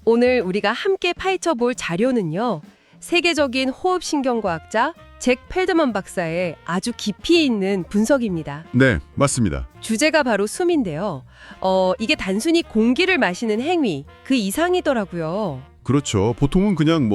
오늘 우리가 함께 파헤쳐 볼 자료는요. 세계적인 호흡신경과학자 잭 펠드만 박사의 아주 깊이 있는 분석입니다. 네, 맞습니다. 주제가 바로 숨인데요. 이게 단순히 공기를 마시는 행위, 그 이상이더라고요. 그렇죠. 보통은 그냥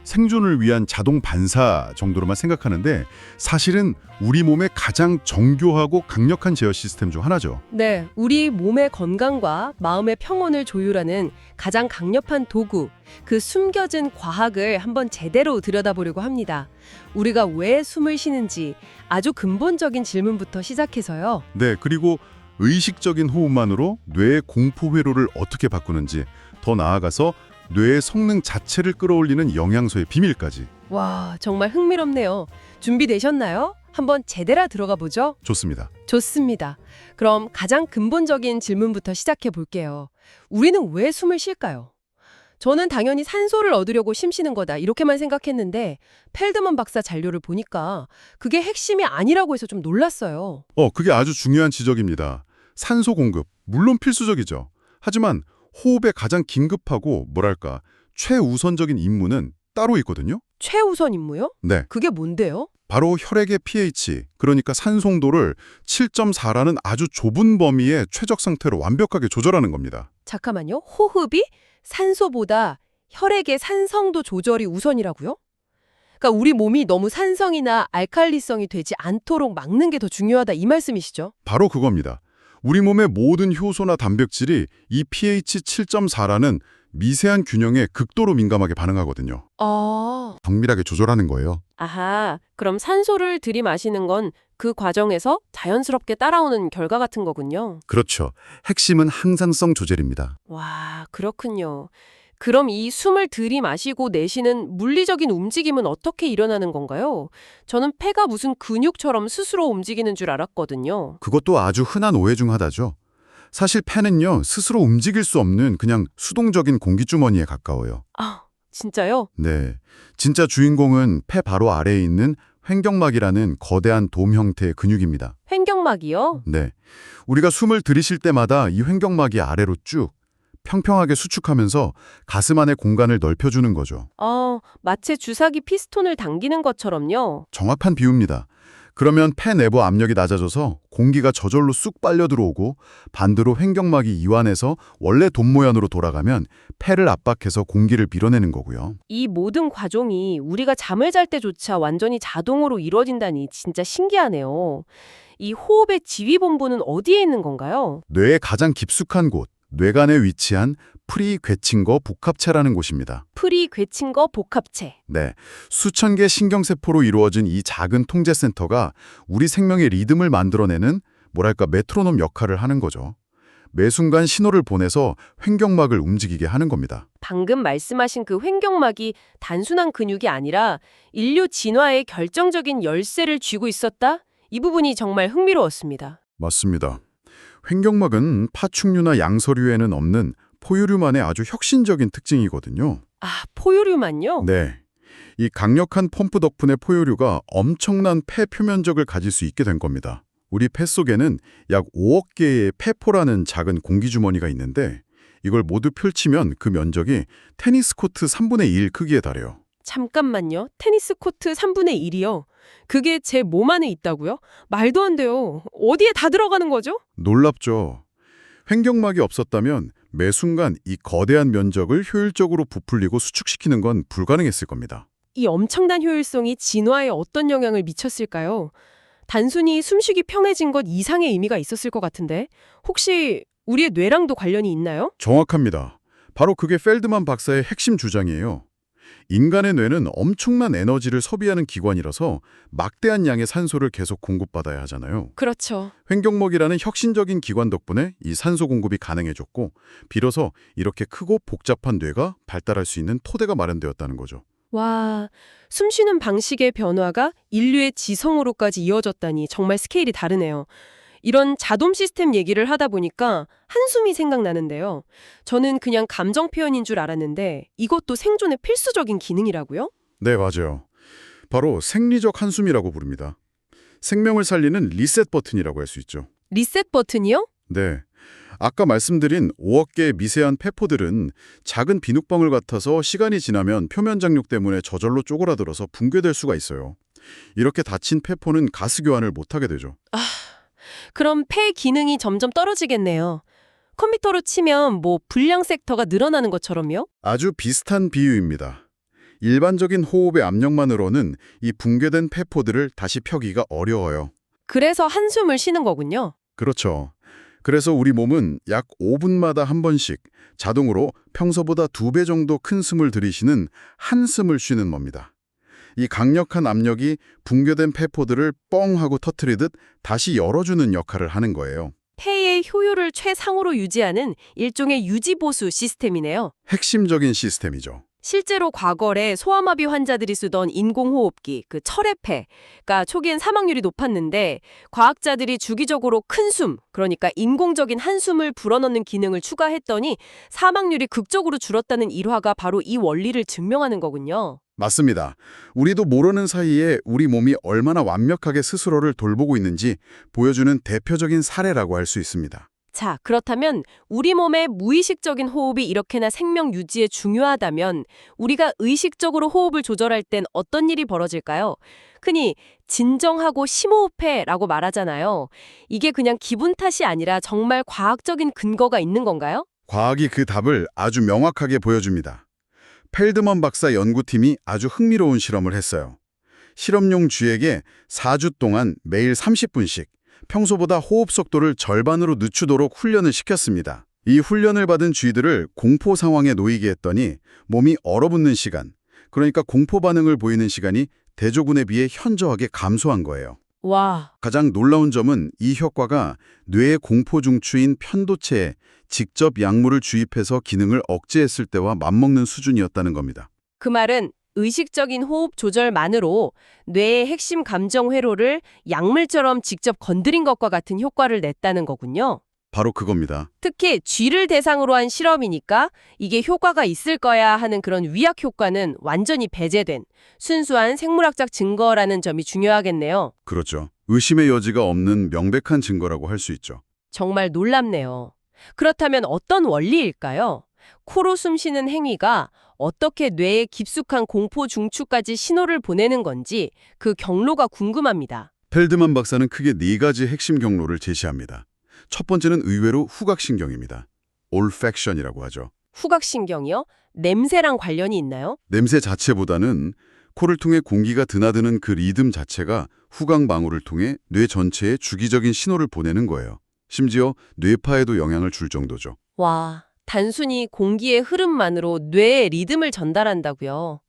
생존을 위한 자동 반사 정도로만 생각하는데 사실은 우리 몸의 가장 정교하고 강력한 제어 시스템 중 하나죠. 네, 우리 몸의 건강과 마음의 평온을 조율하는 가장 강력한 도구, 그 숨겨진 과학을 한번 제대로 들여다보려고 합니다. 우리가 왜 숨을 쉬는지 아주 근본적인 질문부터 시작해서요. 네, 그리고 의식적인 호흡만으로 뇌의 공포 회로를 어떻게 바꾸는지, 더 나아가서 뇌의 성능 자체를 끌어올리는 영양소의 비밀까지. 와, 정말 흥미롭네요. 준비되셨나요? 한번 제대로 들어가 보죠. 좋습니다. 좋습니다. 그럼 가장 근본적인 질문부터 시작해 볼게요. 우리는 왜 숨을 쉴까요? 저는 당연히 산소를 얻으려고 숨 쉬는 거다 이렇게만 생각했는데 펠드만 박사 자료를 보니까 그게 핵심이 아니라고 해서 좀 놀랐어요. 그게 아주 중요한 지적입니다. 산소 공급, 물론 필수적이죠. 하지만 호흡의 가장 긴급하고 최우선적인 임무는 따로 있거든요. 최우선 임무요? 네, 그게 뭔데요? 바로 혈액의 pH, 그러니까 산송도를 7.4라는 아주 좁은 범위의 최적 상태로 완벽하게 조절하는 겁니다. 잠깐만요. 호흡이 산소보다 혈액의 산성도 조절이 우선이라고요? 그러니까 우리 몸이 너무 산성이나 알칼리성이 되지 않도록 막는 게 더 중요하다 이 말씀이시죠? 바로 그겁니다. 우리 몸의 모든 효소나 단백질이 이 pH 7.4라는 미세한 균형에 극도로 민감하게 반응하거든요. 정밀하게 조절하는 거예요. 아하, 그럼 산소를 들이마시는 건 그 과정에서 자연스럽게 따라오는 결과 같은 거군요. 그렇죠. 핵심은 항상성 조절입니다. 와, 그렇군요. 그럼 이 숨을 들이마시고 내쉬는 물리적인 움직임은 어떻게 일어나는 건가요? 저는 폐가 무슨 근육처럼 스스로 움직이는 줄 알았거든요. 그것도 아주 흔한 오해 중 하나죠. 사실 폐는요, 스스로 움직일 수 없는 그냥 수동적인 공기주머니에 가까워요. 아, 진짜요? 네. 진짜 주인공은 폐 바로 아래에 있는 횡격막이라는 거대한 돔 형태의 근육입니다. 횡격막이요? 네. 우리가 숨을 들이쉴 때마다 이 횡격막이 아래로 쭉 평평하게 수축하면서 가슴 안의 공간을 넓혀주는 거죠. 마치 주사기 피스톤을 당기는 것처럼요. 정확한 비유입니다. 그러면 폐 내부 압력이 낮아져서 공기가 저절로 쑥 빨려 들어오고 반대로 횡격막이 이완해서 원래 돔 모양으로 돌아가면 폐를 압박해서 공기를 밀어내는 거고요. 이 모든 과정이 우리가 잠을 잘 때조차 완전히 자동으로 이루어진다니 진짜 신기하네요. 이 호흡의 지휘본부는 어디에 있는 건가요? 뇌의 가장 깊숙한 곳, 뇌간에 위치한 프리괴칭거 복합체라는 곳입니다. 프리괴칭거 복합체. 네, 수천 개 신경세포로 이루어진 이 작은 통제센터가 우리 생명의 리듬을 만들어내는 메트로놈 역할을 하는 거죠. 매 순간 신호를 보내서 횡격막을 움직이게 하는 겁니다. 방금 말씀하신 그 횡격막이 단순한 근육이 아니라 인류 진화의 결정적인 열쇠를 쥐고 있었다? 이 부분이 정말 흥미로웠습니다. 맞습니다. 횡격막은 파충류나 양서류에는 없는 포유류만의 아주 혁신적인 특징이거든요. 아, 포유류만요? 네. 이 강력한 펌프 덕분에 포유류가 엄청난 폐 표면적을 가질 수 있게 된 겁니다. 우리 폐 속에는 약 5억 개의 폐포라는 작은 공기주머니가 있는데 이걸 모두 펼치면 그 면적이 테니스 코트 3분의 1 크기에 달해요. 잠깐만요. 테니스 코트 3분의 1이요? 그게 제 몸 안에 있다고요? 말도 안 돼요. 어디에 다 들어가는 거죠? 놀랍죠? 횡격막이 없었다면 매 순간 이 거대한 면적을 효율적으로 부풀리고 수축시키는 건 불가능했을 겁니다. 이 엄청난 효율성이 진화에 어떤 영향을 미쳤을까요? 단순히 숨쉬기 편해진 것 이상의 의미가 있었을 것 같은데 혹시 우리의 뇌랑도 관련이 있나요? 정확합니다. 바로 그게 펠드만 박사의 핵심 주장이에요. 인간의 뇌는 엄청난 에너지를 소비하는 기관이라서 막대한 양의 산소를 계속 공급받아야 하잖아요. 그렇죠. 횡격막이라는 혁신적인 기관 덕분에 이 산소 공급이 가능해졌고 비로소 이렇게 크고 복잡한 뇌가 발달할 수 있는 토대가 마련되었다는 거죠. 와, 숨쉬는 방식의 변화가 인류의 지성으로까지 이어졌다니 정말 스케일이 다르네요. 이런 자돔 시스템 얘기를 하다 보니까 한숨이 생각나는데요. 저는 그냥 감정 표현인 줄 알았는데 이것도 생존의 필수적인 기능이라고요? 네, 맞아요. 바로 생리적 한숨이라고 부릅니다. 생명을 살리는 리셋 버튼이라고 할 수 있죠. 리셋 버튼이요? 네, 아까 말씀드린 5억 개의 미세한 폐포들은 작은 비눗방울 같아서 시간이 지나면 표면 장력 때문에 저절로 쪼그라들어서 붕괴될 수가 있어요. 이렇게 다친 폐포는 가스 교환을 못하게 되죠. 그럼 폐 기능이 점점 떨어지겠네요. 컴퓨터로 치면 뭐 불량 섹터가 늘어나는 것처럼요? 아주 비슷한 비유입니다. 일반적인 호흡의 압력만으로는 이 붕괴된 폐포들을 다시 펴기가 어려워요. 그래서 한숨을 쉬는 거군요. 그렇죠. 그래서 우리 몸은 약 5분마다 한 번씩 자동으로 평소보다 2배 정도 큰 숨을 들이쉬는 한숨을 쉬는 겁니다. 이 강력한 압력이 붕괴된 폐포들을 뻥 하고 터트리듯 다시 열어주는 역할을 하는 거예요. 폐의 효율을 최상으로 유지하는 일종의 유지보수 시스템이네요. 핵심적인 시스템이죠. 실제로 과거에 소아마비 환자들이 쓰던 인공호흡기, 그 철회폐가 초기엔 사망률이 높았는데 과학자들이 주기적으로 큰 숨, 그러니까 인공적인 한숨을 불어넣는 기능을 추가했더니 사망률이 극적으로 줄었다는 일화가 바로 이 원리를 증명하는 거군요. 맞습니다. 우리도 모르는 사이에 우리 몸이 얼마나 완벽하게 스스로를 돌보고 있는지 보여주는 대표적인 사례라고 할 수 있습니다. 자, 그렇다면 우리 몸의 무의식적인 호흡이 이렇게나 생명 유지에 중요하다면 우리가 의식적으로 호흡을 조절할 땐 어떤 일이 벌어질까요? 흔히 진정하고 심호흡해라고 말하잖아요. 이게 그냥 기분 탓이 아니라 정말 과학적인 근거가 있는 건가요? 과학이 그 답을 아주 명확하게 보여줍니다. 펠드먼 박사 연구팀이 아주 흥미로운 실험을 했어요. 실험용 쥐에게 4주 동안 매일 30분씩 평소보다 호흡 속도를 절반으로 늦추도록 훈련을 시켰습니다. 이 훈련을 받은 쥐들을 공포 상황에 놓이게 했더니 몸이 얼어붙는 시간, 그러니까 공포 반응을 보이는 시간이 대조군에 비해 현저하게 감소한 거예요. 와, 가장 놀라운 점은 이 효과가 뇌의 공포 중추인 편도체에 직접 약물을 주입해서 기능을 억제했을 때와 맞먹는 수준이었다는 겁니다. 그 말은 의식적인 호흡 조절만으로 뇌의 핵심 감정 회로를 약물처럼 직접 건드린 것과 같은 효과를 냈다는 거군요. 바로 그겁니다. 특히 쥐를 대상으로 한 실험이니까 이게 효과가 있을 거야 하는 그런 위약 효과는 완전히 배제된 순수한 생물학적 증거라는 점이 중요하겠네요. 그렇죠. 의심의 여지가 없는 명백한 증거라고 할 수 있죠. 정말 놀랍네요. 그렇다면 어떤 원리일까요? 코로 숨 쉬는 행위가 어떻게 뇌에 깊숙한 공포 중추까지 신호를 보내는 건지 그 경로가 궁금합니다. 펠드만 박사는 크게 4가지 핵심 경로를 제시합니다. 첫 번째는 의외로 후각신경입니다. olfaction이라고 하죠. 후각신경이요? 냄새랑 관련이 있나요? 냄새 자체보다는 코를 통해 공기가 드나드는 그 리듬 자체가 후각망울을 통해 뇌 전체에 주기적인 신호를 보내는 거예요. 심지어 뇌파에도 영향을 줄 정도죠. 와, 단순히 공기의 흐름만으로 뇌에 리듬을 전달한다고요.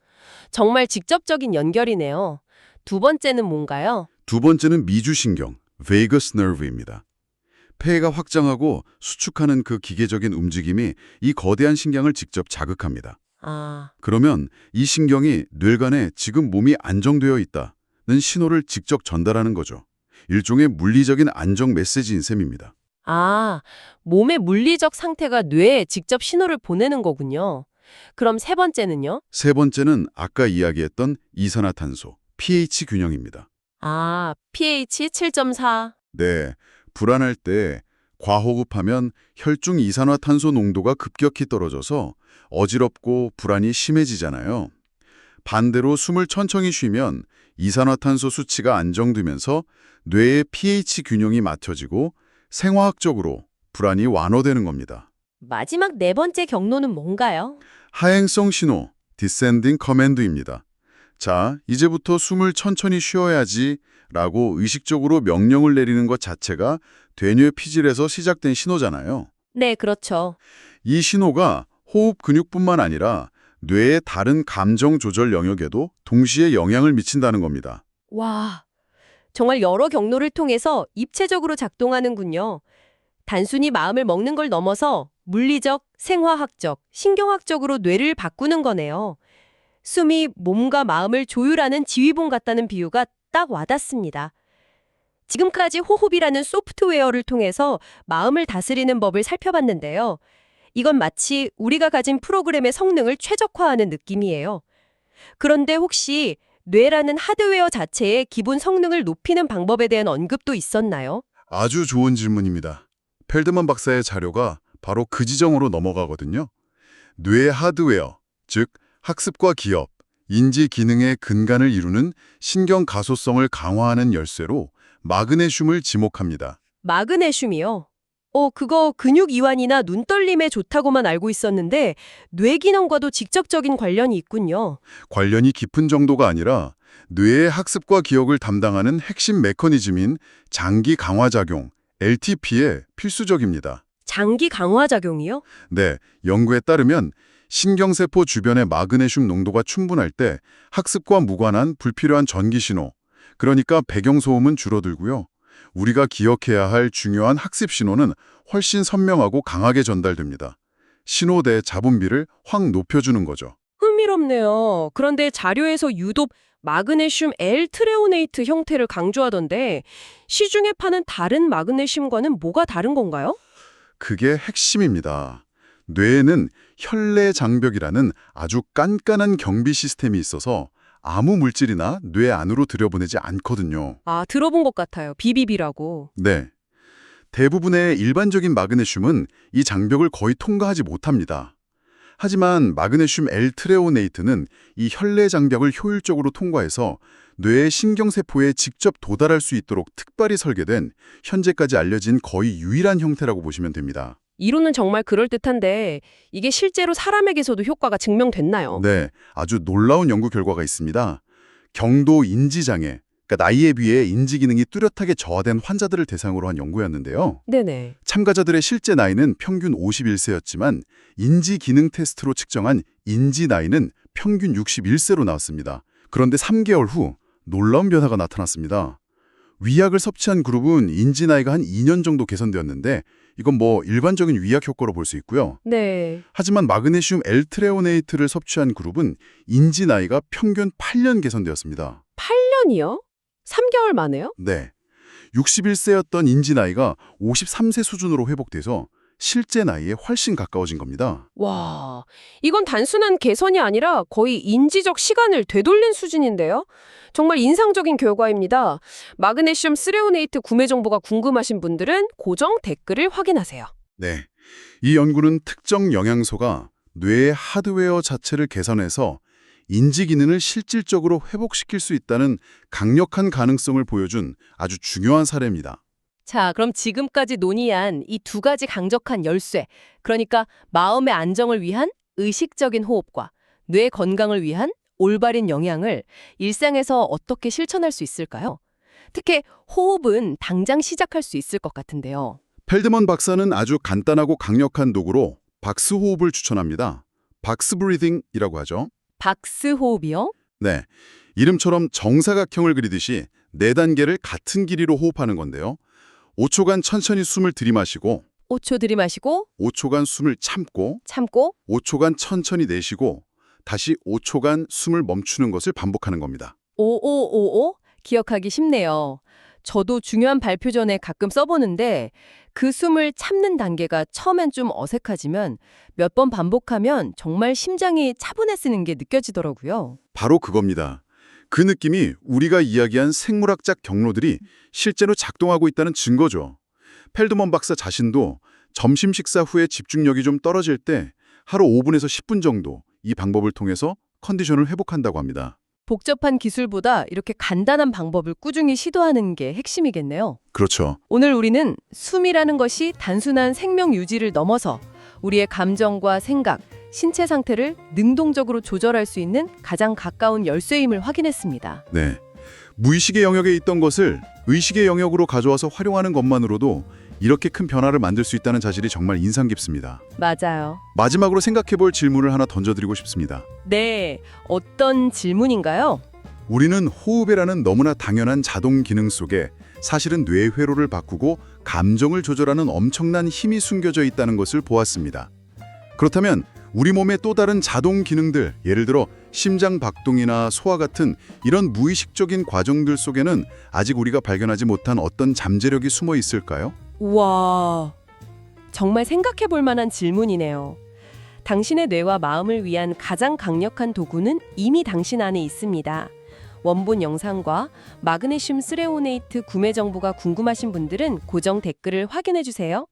정말 직접적인 연결이네요. 두 번째는 뭔가요? 두 번째는 미주신경, vagus nerve입니다. 폐가 확장하고 수축하는 그 기계적인 움직임이 이 거대한 신경을 직접 자극합니다. 아, 그러면 이 신경이 뇌간에 지금 몸이 안정되어 있다는 신호를 직접 전달하는 거죠. 일종의 물리적인 안정 메시지인 셈입니다. 몸의 물리적 상태가 뇌에 직접 신호를 보내는 거군요. 그럼 세 번째는요? 세 번째는 아까 이야기했던 이산화탄소, pH 균형입니다. pH 7.4. 네, 불안할 때 과호흡하면 혈중 이산화탄소 농도가 급격히 떨어져서 어지럽고 불안이 심해지잖아요. 반대로 숨을 천천히 쉬면 이산화탄소 수치가 안정되면서 뇌의 pH 균형이 맞춰지고 생화학적으로 불안이 완화되는 겁니다. 마지막 네 번째 경로는 뭔가요? 하행성 신호, descending command입니다. 자, 이제부터 숨을 천천히 쉬어야지 라고 의식적으로 명령을 내리는 것 자체가 되뇌 피질에서 시작된 신호잖아요. 네, 그렇죠. 이 신호가 호흡 근육뿐만 아니라 뇌의 다른 감정 조절 영역에도 동시에 영향을 미친다는 겁니다. 와, 정말 여러 경로를 통해서 입체적으로 작동하는군요. 단순히 마음을 먹는 걸 넘어서 물리적, 생화학적, 신경학적으로 뇌를 바꾸는 거네요. 숨이 몸과 마음을 조율하는 지휘봉 같다는 비유가 딱 와닿습니다. 지금까지 호흡이라는 소프트웨어를 통해서 마음을 다스리는 법을 살펴봤는데요. 이건 마치 우리가 가진 프로그램의 성능을 최적화하는 느낌이에요. 그런데 혹시 뇌라는 하드웨어 자체의 기본 성능을 높이는 방법에 대한 언급도 있었나요? 아주 좋은 질문입니다. 펠드만 박사의 자료가 바로 그 지점으로 넘어가거든요. 뇌 하드웨어, 즉 학습과 기억, 인지 기능의 근간을 이루는 신경 가소성을 강화하는 열쇠로 마그네슘을 지목합니다. 마그네슘이요? 그거 근육 이완이나 눈떨림에 좋다고만 알고 있었는데 뇌 기능과도 직접적인 관련이 있군요. 관련이 깊은 정도가 아니라 뇌의 학습과 기억을 담당하는 핵심 메커니즘인 장기 강화작용, LTP에 필수적입니다. 장기 강화 작용이요? 네, 연구에 따르면 신경세포 주변의 마그네슘 농도가 충분할 때 학습과 무관한 불필요한 전기 신호, 그러니까 배경소음은 줄어들고요. 우리가 기억해야 할 중요한 학습 신호는 훨씬 선명하고 강하게 전달됩니다. 신호대의 잡음비를 확 높여주는 거죠. 흥미롭네요. 그런데 자료에서 유독 마그네슘 L-트레오네이트 형태를 강조하던데 시중에 파는 다른 마그네슘과는 뭐가 다른 건가요? 그게 핵심입니다. 뇌에는 혈내 장벽이라는 아주 깐깐한 경비 시스템이 있어서 아무 물질이나 뇌 안으로 들여보내지 않거든요. 아, 들어본 것 같아요. 비비비라고. 네. 대부분의 일반적인 마그네슘은 이 장벽을 거의 통과하지 못합니다. 하지만 마그네슘 L-트레오네이트는 이 혈내 장벽을 효율적으로 통과해서 뇌의 신경세포에 직접 도달할 수 있도록 특별히 설계된 현재까지 알려진 거의 유일한 형태라고 보시면 됩니다. 이론은 정말 그럴듯한데 이게 실제로 사람에게서도 효과가 증명됐나요? 네, 아주 놀라운 연구 결과가 있습니다. 경도 인지장애, 그러니까 나이에 비해 인지 기능이 뚜렷하게 저하된 환자들을 대상으로 한 연구였는데요. 네네. 참가자들의 실제 나이는 평균 51세였지만 인지 기능 테스트로 측정한 인지 나이는 평균 61세로 나왔습니다. 그런데 3개월 후 놀라운 변화가 나타났습니다. 위약을 섭취한 그룹은 인지 나이가 한 2년 정도 개선되었는데 이건 뭐 일반적인 위약 효과로 볼 수 있고요. 네. 하지만 마그네슘 L-트레오네이트를 섭취한 그룹은 인지 나이가 평균 8년 개선되었습니다. 8년이요? 3개월 만에요? 네. 61세였던 인지 나이가 53세 수준으로 회복돼서 실제 나이에 훨씬 가까워진 겁니다. 와, 이건 단순한 개선이 아니라 거의 인지적 시간을 되돌린 수준인데요? 정말 인상적인 결과입니다. 마그네슘 스레오네이트 구매 정보가 궁금하신 분들은 고정 댓글을 확인하세요. 네. 이 연구는 특정 영양소가 뇌의 하드웨어 자체를 개선해서 인지 기능을 실질적으로 회복시킬 수 있다는 강력한 가능성을 보여준 아주 중요한 사례입니다. 자, 그럼 지금까지 논의한 이 두 가지 강력한 열쇠, 그러니까 마음의 안정을 위한 의식적인 호흡과 뇌 건강을 위한 올바른 영양을 일상에서 어떻게 실천할 수 있을까요? 특히 호흡은 당장 시작할 수 있을 것 같은데요. 펠드먼 박사는 아주 간단하고 강력한 도구로 박스 호흡을 추천합니다. 박스 브리딩이라고 하죠. 박스 호흡이요? 네. 이름처럼 정사각형을 그리듯이 4단계를 같은 길이로 호흡하는 건데요. 5초간 천천히 숨을 들이마시고 5초 들이마시고 5초간 숨을 참고 참고 5초간 천천히 내쉬고 다시 5초간 숨을 멈추는 것을 반복하는 겁니다. 5555 기억하기 쉽네요. 저도 중요한 발표 전에 가끔 써보는데 그 숨을 참는 단계가 처음엔 좀 어색하지만 몇 번 반복하면 정말 심장이 차분해지는 게 느껴지더라고요. 바로 그겁니다. 그 느낌이 우리가 이야기한 생물학적 경로들이 실제로 작동하고 있다는 증거죠. 펠드먼 박사 자신도 점심 식사 후에 집중력이 좀 떨어질 때 하루 5분에서 10분 정도 이 방법을 통해서 컨디션을 회복한다고 합니다. 복잡한 기술보다 이렇게 간단한 방법을 꾸준히 시도하는 게 핵심이겠네요. 그렇죠. 오늘 우리는 숨이라는 것이 단순한 생명 유지를 넘어서 우리의 감정과 생각, 신체 상태를 능동적으로 조절할 수 있는 가장 가까운 열쇠임을 확인했습니다. 네. 무의식의 영역에 있던 것을 의식의 영역으로 가져와서 활용하는 것만으로도 이렇게 큰 변화를 만들 수 있다는 사실이 정말 인상 깊습니다. 맞아요. 마지막으로 생각해 볼 질문을 하나 던져드리고 싶습니다. 네, 어떤 질문인가요? 우리는 호흡이라는 너무나 당연한 자동 기능 속에 사실은 뇌 회로를 바꾸고 감정을 조절하는 엄청난 힘이 숨겨져 있다는 것을 보았습니다. 그렇다면 우리 몸의 또 다른 자동 기능들, 예를 들어 심장 박동이나 소화 같은 이런 무의식적인 과정들 속에는 아직 우리가 발견하지 못한 어떤 잠재력이 숨어 있을까요? 우와, 정말 생각해 볼 만한 질문이네요. 당신의 뇌와 마음을 위한 가장 강력한 도구는 이미 당신 안에 있습니다. 원본 영상과 마그네슘 스레오네이트 구매 정보가 궁금하신 분들은 고정 댓글을 확인해 주세요.